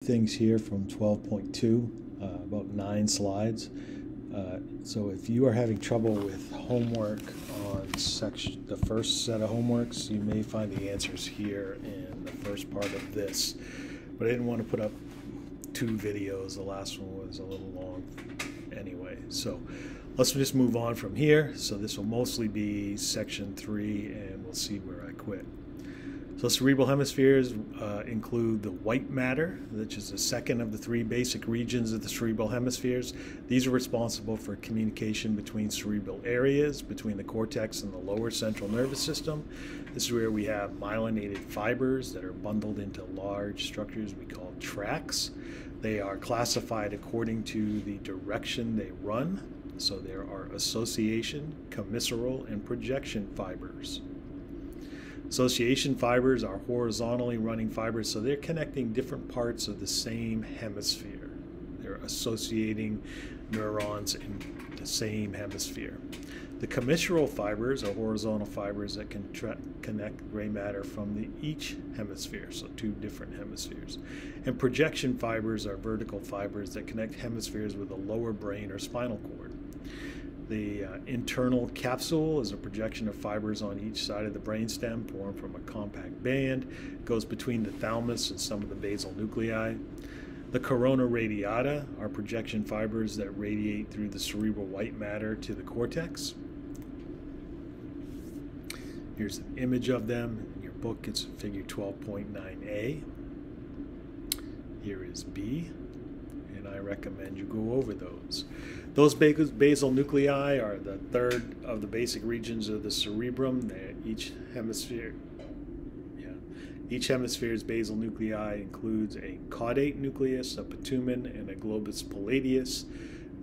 Things here from 12.2, about 9 slides. So if you are having trouble with homework on the first set of homeworks, you may find the answers here in the first part of this. But I didn't want to put up 2 videos. The last one was a little long anyway. So let's just move on from here. So this will mostly be section 3, and we'll see where I quit. So cerebral hemispheres include the white matter, which is the second of the 3 basic regions of the cerebral hemispheres. These are responsible for communication between cerebral areas, between the cortex and the lower central nervous system. This is where we have myelinated fibers that are bundled into large structures we call tracts. They are classified according to the direction they run. So there are association, commissural, and projection fibers. Association fibers are horizontally running fibers, so they're connecting different parts of the same hemisphere. They're associating neurons in the same hemisphere. The commissural fibers are horizontal fibers that can connect gray matter from each hemisphere, so 2 different hemispheres. And projection fibers are vertical fibers that connect hemispheres with the lower brain or spinal cord. The internal capsule is a projection of fibers on each side of the brainstem formed from a compact band. It goes between the thalamus and some of the basal nuclei. The corona radiata are projection fibers that radiate through the cerebral white matter to the cortex. Here's an image of them. In your book, it's figure 12.9a. Here is B, and I recommend you go over those. Those basal nuclei are the 3rd of the basic regions of the cerebrum. Each hemisphere's basal nuclei includes a caudate nucleus, a putamen, and a globus pallidus.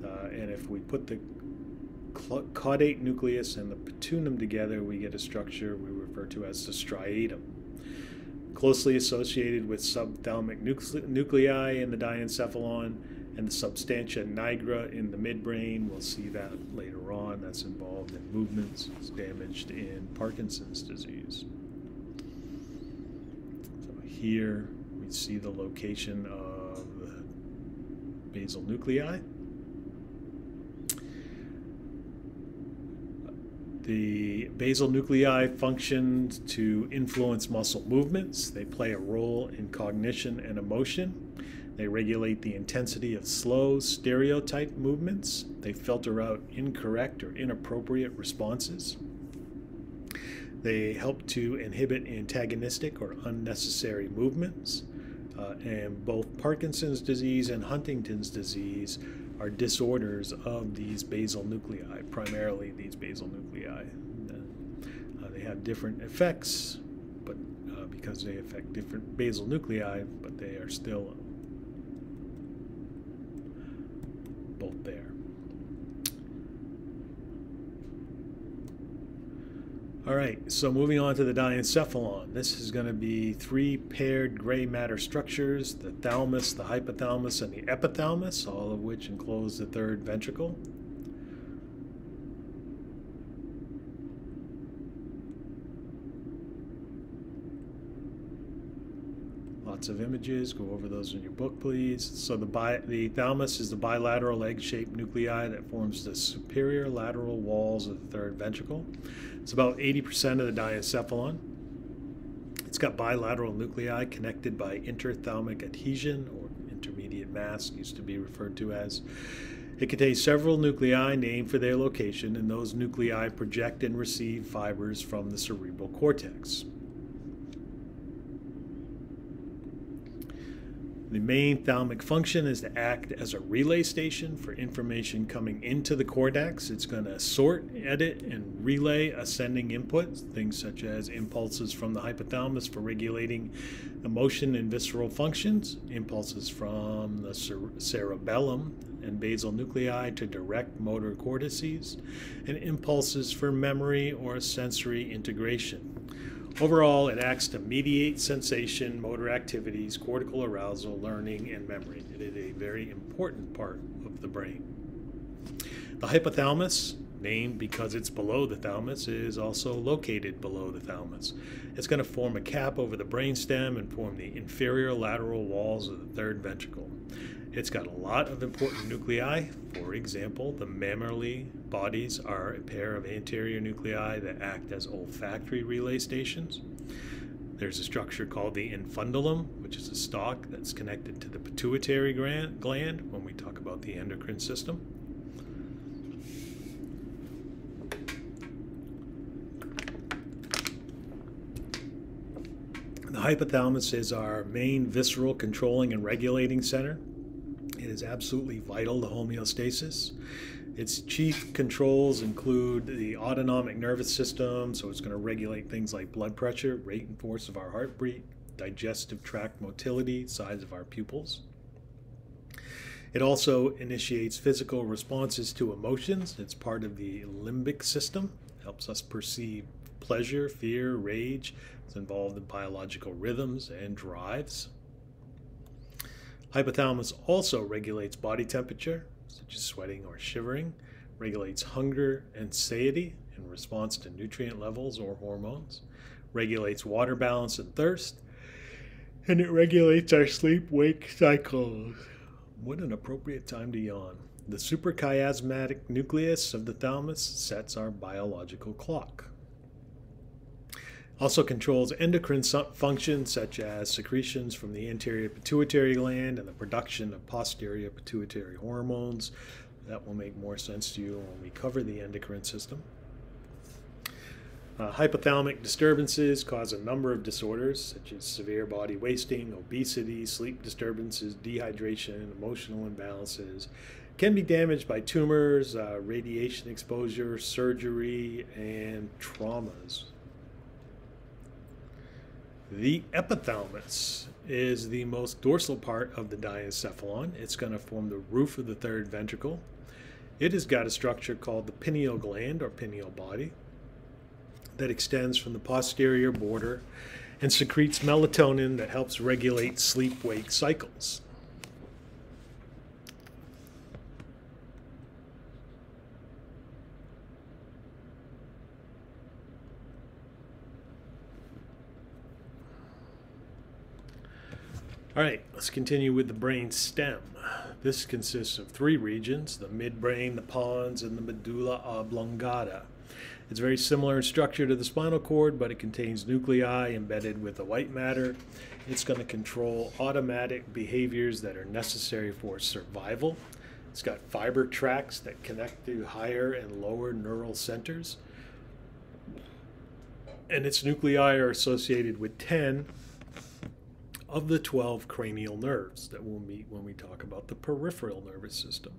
And if we put the caudate nucleus and the putamen together, we get a structure we refer to as the striatum. Closely associated with subthalamic nuclei in the diencephalon and the substantia nigra in the midbrain. We'll see that later on. That's involved in movements. It's damaged in Parkinson's disease. So here we see the location of the basal nuclei. The basal nuclei function to influence muscle movements. They play a role in cognition and emotion. They regulate the intensity of slow, stereotyped movements. They filter out incorrect or inappropriate responses. They help to inhibit antagonistic or unnecessary movements. And both Parkinson's disease and Huntington's disease are disorders of these basal nuclei, primarily these basal nuclei. They have different effects, but because they affect different basal nuclei, but they are still both there. All right, so moving on to the diencephalon. This is going to be 3 paired gray matter structures: the thalamus, the hypothalamus, and the epithalamus, all of which enclose the 3rd ventricle. Lots of images. Go over those in your book, please. So the thalamus is the bilateral egg-shaped nuclei that forms the superior lateral walls of the 3rd ventricle. It's about 80% of the diencephalon. It's got bilateral nuclei connected by interthalamic adhesion, or intermediate mass, used to be referred to as. It contains several nuclei named for their location, and those nuclei project and receive fibers from the cerebral cortex. The main thalamic function is to act as a relay station for information coming into the cortex. It's going to sort, edit, and relay ascending inputs, things such as impulses from the hypothalamus for regulating emotion and visceral functions, impulses from the cerebellum and basal nuclei to direct motor cortices, and impulses for memory or sensory integration. Overall, it acts to mediate sensation, motor activities, cortical arousal, learning, and memory. It is a very important part of the brain. The hypothalamus, named because it's below the thalamus, is also located below the thalamus. It's going to form a cap over the brainstem and form the inferior lateral walls of the third ventricle. It's got a lot of important nuclei. For example, the mammary bodies are a pair of anterior nuclei that act as olfactory relay stations. There's a structure called the infundulum, which is a stalk that's connected to the pituitary gland when we talk about the endocrine system. The hypothalamus is our main visceral controlling and regulating center. It is absolutely vital to homeostasis. Its chief controls include the autonomic nervous system, so it's going to regulate things like blood pressure, rate and force of our heartbeat, digestive tract motility, size of our pupils. It also initiates physical responses to emotions. It's part of the limbic system. It helps us perceive pleasure, fear, rage. It's involved in biological rhythms and drives. Hypothalamus also regulates body temperature, such as sweating or shivering, regulates hunger and satiety in response to nutrient levels or hormones, regulates water balance and thirst, and it regulates our sleep-wake cycles. What an appropriate time to yawn. The suprachiasmatic nucleus of the thalamus sets our biological clock. Also controls endocrine functions such as secretions from the anterior pituitary gland and the production of posterior pituitary hormones. That will make more sense to you when we cover the endocrine system. Hypothalamic disturbances cause a number of disorders such as severe body wasting, obesity, sleep disturbances, dehydration, emotional imbalances. Can be damaged by tumors, radiation exposure, surgery, and traumas. The epithalamus is the most dorsal part of the diencephalon. It's going to form the roof of the third ventricle. It has got a structure called the pineal gland or pineal body that extends from the posterior border and secretes melatonin that helps regulate sleep-wake cycles. All right, let's continue with the brain stem. This consists of three regions: the midbrain, the pons, and the medulla oblongata. It's very similar in structure to the spinal cord, but it contains nuclei embedded with the white matter. It's going to control automatic behaviors that are necessary for survival. It's got fiber tracts that connect to higher and lower neural centers. And its nuclei are associated with 10 of the 12 cranial nerves that we'll meet when we talk about the peripheral nervous system.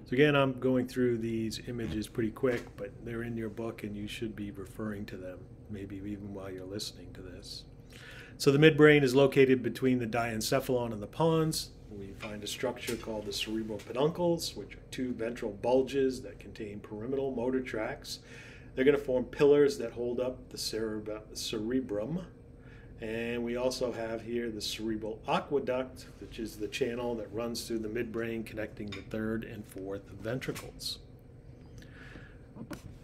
So again, I'm going through these images pretty quick, but they're in your book and you should be referring to them, maybe even while you're listening to this. So the midbrain is located between the diencephalon and the pons. We find a structure called the cerebral peduncles, which are two ventral bulges that contain pyramidal motor tracts. They're going to form pillars that hold up the cerebrum. And we also have here the cerebral aqueduct, which is the channel that runs through the midbrain connecting the third and fourth ventricles.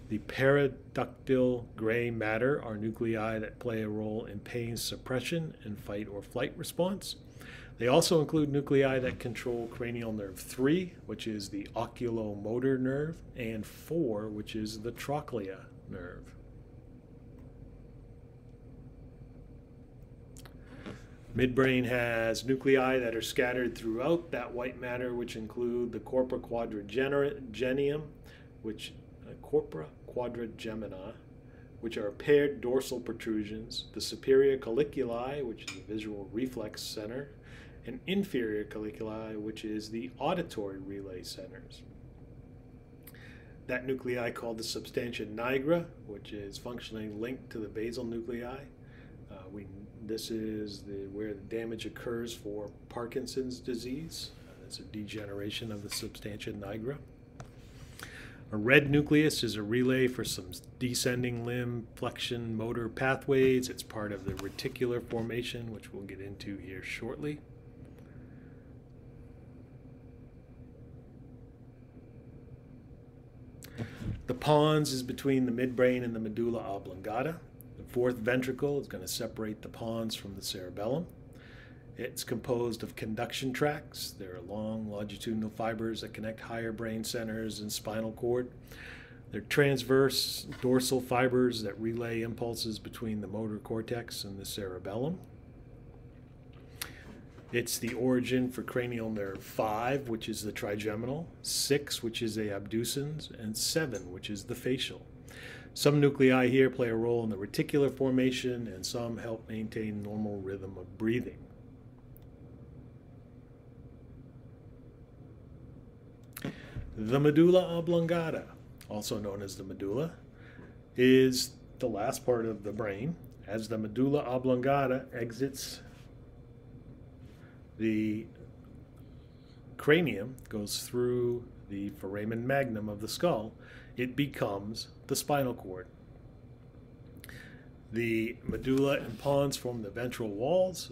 The periductal gray matter are nuclei that play a role in pain suppression and fight or flight response. They also include nuclei that control cranial nerve 3, which is the oculomotor nerve, and 4, which is the trochlea nerve. Midbrain has nuclei that are scattered throughout that white matter, which include the corpora quadragemina, which are paired dorsal protrusions, the superior colliculi, which is the visual reflex center, and inferior colliculi, which is the auditory relay centers. That nuclei called the substantia nigra, which is functionally linked to the basal nuclei. This is where the damage occurs for Parkinson's disease. It's a degeneration of the substantia nigra. A red nucleus is a relay for some descending limb flexion motor pathways. It's part of the reticular formation, which we'll get into here shortly. The pons is between the midbrain and the medulla oblongata. The fourth ventricle is going to separate the pons from the cerebellum. It's composed of conduction tracts. There are long longitudinal fibers that connect higher brain centers and spinal cord. They're transverse dorsal fibers that relay impulses between the motor cortex and the cerebellum. It's the origin for cranial nerve 5, which is the trigeminal, 6, which is the abducens, and 7, which is the facial. Some nuclei here play a role in the reticular formation, and some help maintain normal rhythm of breathing. The medulla oblongata, also known as the medulla, is the last part of the brain. As the medulla oblongata exits the cranium, goes through the foramen magnum of the skull, it becomes the spinal cord. The medulla and pons form the ventral walls.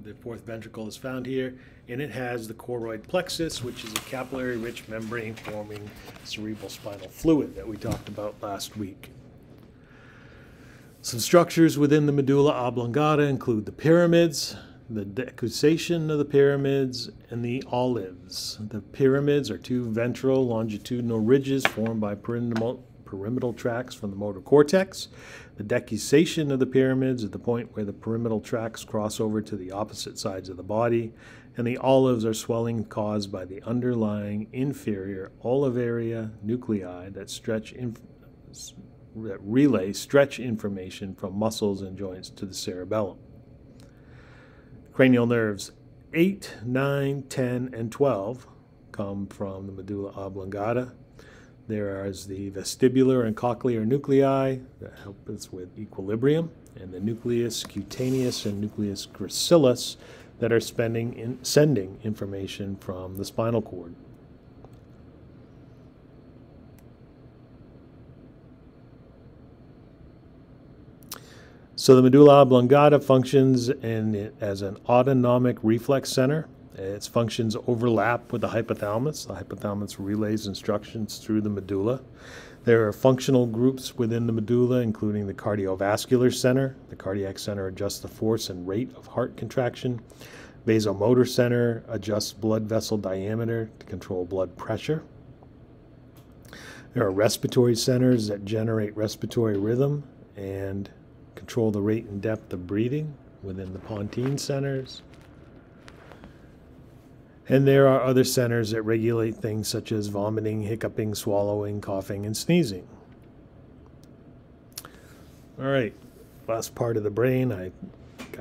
The fourth ventricle is found here, and it has the choroid plexus, which is a capillary-rich membrane forming cerebral spinal fluid that we talked about last week. Some structures within the medulla oblongata include the pyramids, the decussation of the pyramids, and the olives. The pyramids are two ventral longitudinal ridges formed by pyramidal tracts from the motor cortex. The decussation of the pyramids is the point where the pyramidal tracts cross over to the opposite sides of the body, and the olives are swelling caused by the underlying inferior olivaria nuclei that relay stretch information from muscles and joints to the cerebellum. Cranial nerves 8, 9, 10, and 12 come from the medulla oblongata. There is the vestibular and cochlear nuclei that help us with equilibrium, and the nucleus cutaneus and nucleus gracilis that are sending information from the spinal cord. So the medulla oblongata functions as an autonomic reflex center. Its functions overlap with the hypothalamus. The hypothalamus relays instructions through the medulla. There are functional groups within the medulla, including the cardiovascular center. The cardiac center adjusts the force and rate of heart contraction. Vasomotor center adjusts blood vessel diameter to control blood pressure. There are respiratory centers that generate respiratory rhythm and control the rate and depth of breathing within the pontine centers. And there are other centers that regulate things such as vomiting, hiccuping, swallowing, coughing, and sneezing. All right, last part of the brain, I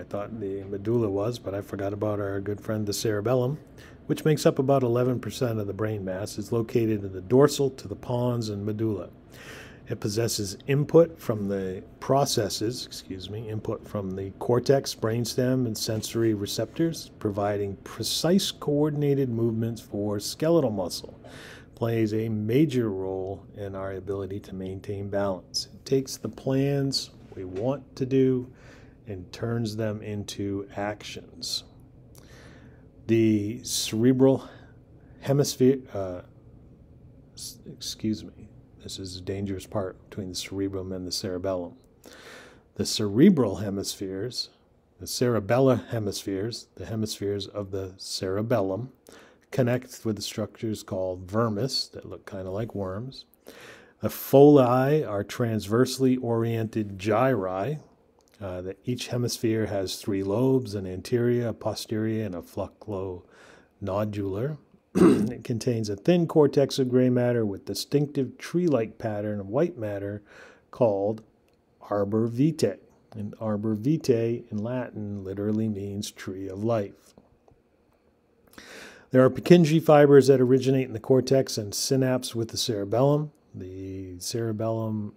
thought the medulla was, but I forgot about our good friend the cerebellum, which makes up about 11% of the brain mass. It's located in the dorsal to the pons and medulla. It possesses input from the input from the cortex, brainstem, and sensory receptors, providing precise coordinated movements for skeletal muscle. Plays a major role in our ability to maintain balance. It takes the plans we want to do and turns them into actions. The cerebral hemisphere, this is a dangerous part between the cerebrum and the cerebellum. The cerebral hemispheres, the cerebellar hemispheres, the hemispheres of the cerebellum, connect with the structures called vermis that look kind of like worms. The foli are transversely oriented gyri. That each hemisphere has 3 lobes, an anterior, a posterior, and a flocculonodular. It contains a thin cortex of gray matter with distinctive tree-like pattern of white matter called arbor vitae. And arbor vitae in Latin literally means tree of life. There are Purkinje fibers that originate in the cortex and synapse with the cerebellum. The cerebellar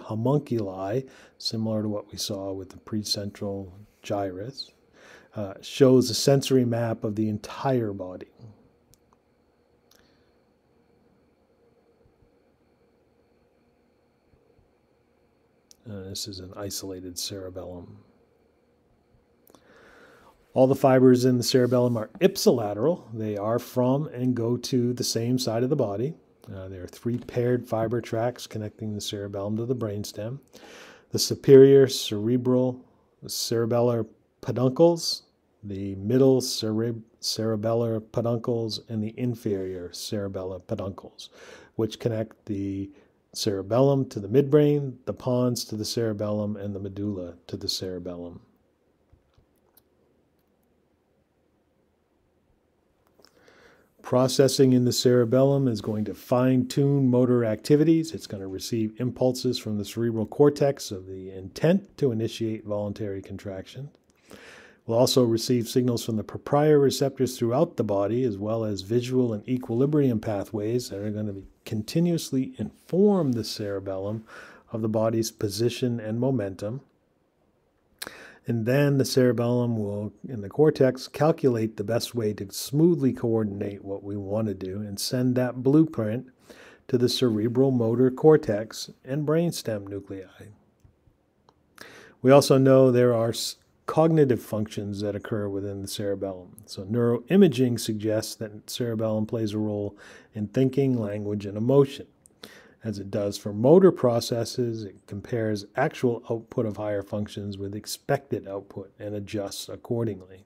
homunculi, similar to what we saw with the precentral gyrus, shows a sensory map of the entire body. This is an isolated cerebellum. All the fibers in the cerebellum are ipsilateral. They are from and go to the same side of the body. There are 3 paired fiber tracts connecting the cerebellum to the brainstem. The superior cerebellar peduncles, the middle cerebellar peduncles, and the inferior cerebellar peduncles, which connect the cerebellum to the midbrain, the pons to the cerebellum, and the medulla to the cerebellum. Processing in the cerebellum is going to fine-tune motor activities. It's going to receive impulses from the cerebral cortex of the intent to initiate voluntary contraction. We'll also receive signals from the proprioreceptors throughout the body, as well as visual and equilibrium pathways that are going to continuously inform the cerebellum of the body's position and momentum. And then the cerebellum will, in the cortex, calculate the best way to smoothly coordinate what we want to do and send that blueprint to the cerebral motor cortex and brainstem nuclei. We also know there are cognitive functions that occur within the cerebellum. So neuroimaging suggests that cerebellum plays a role in thinking, language, and emotion. As it does for motor processes, it compares actual output of higher functions with expected output and adjusts accordingly.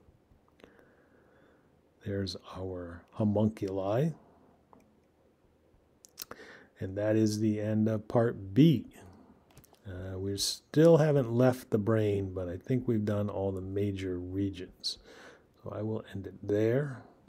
There's our homunculi. And that is the end of part B. We still haven't left the brain, but I think we've done all the major regions. So I will end it there.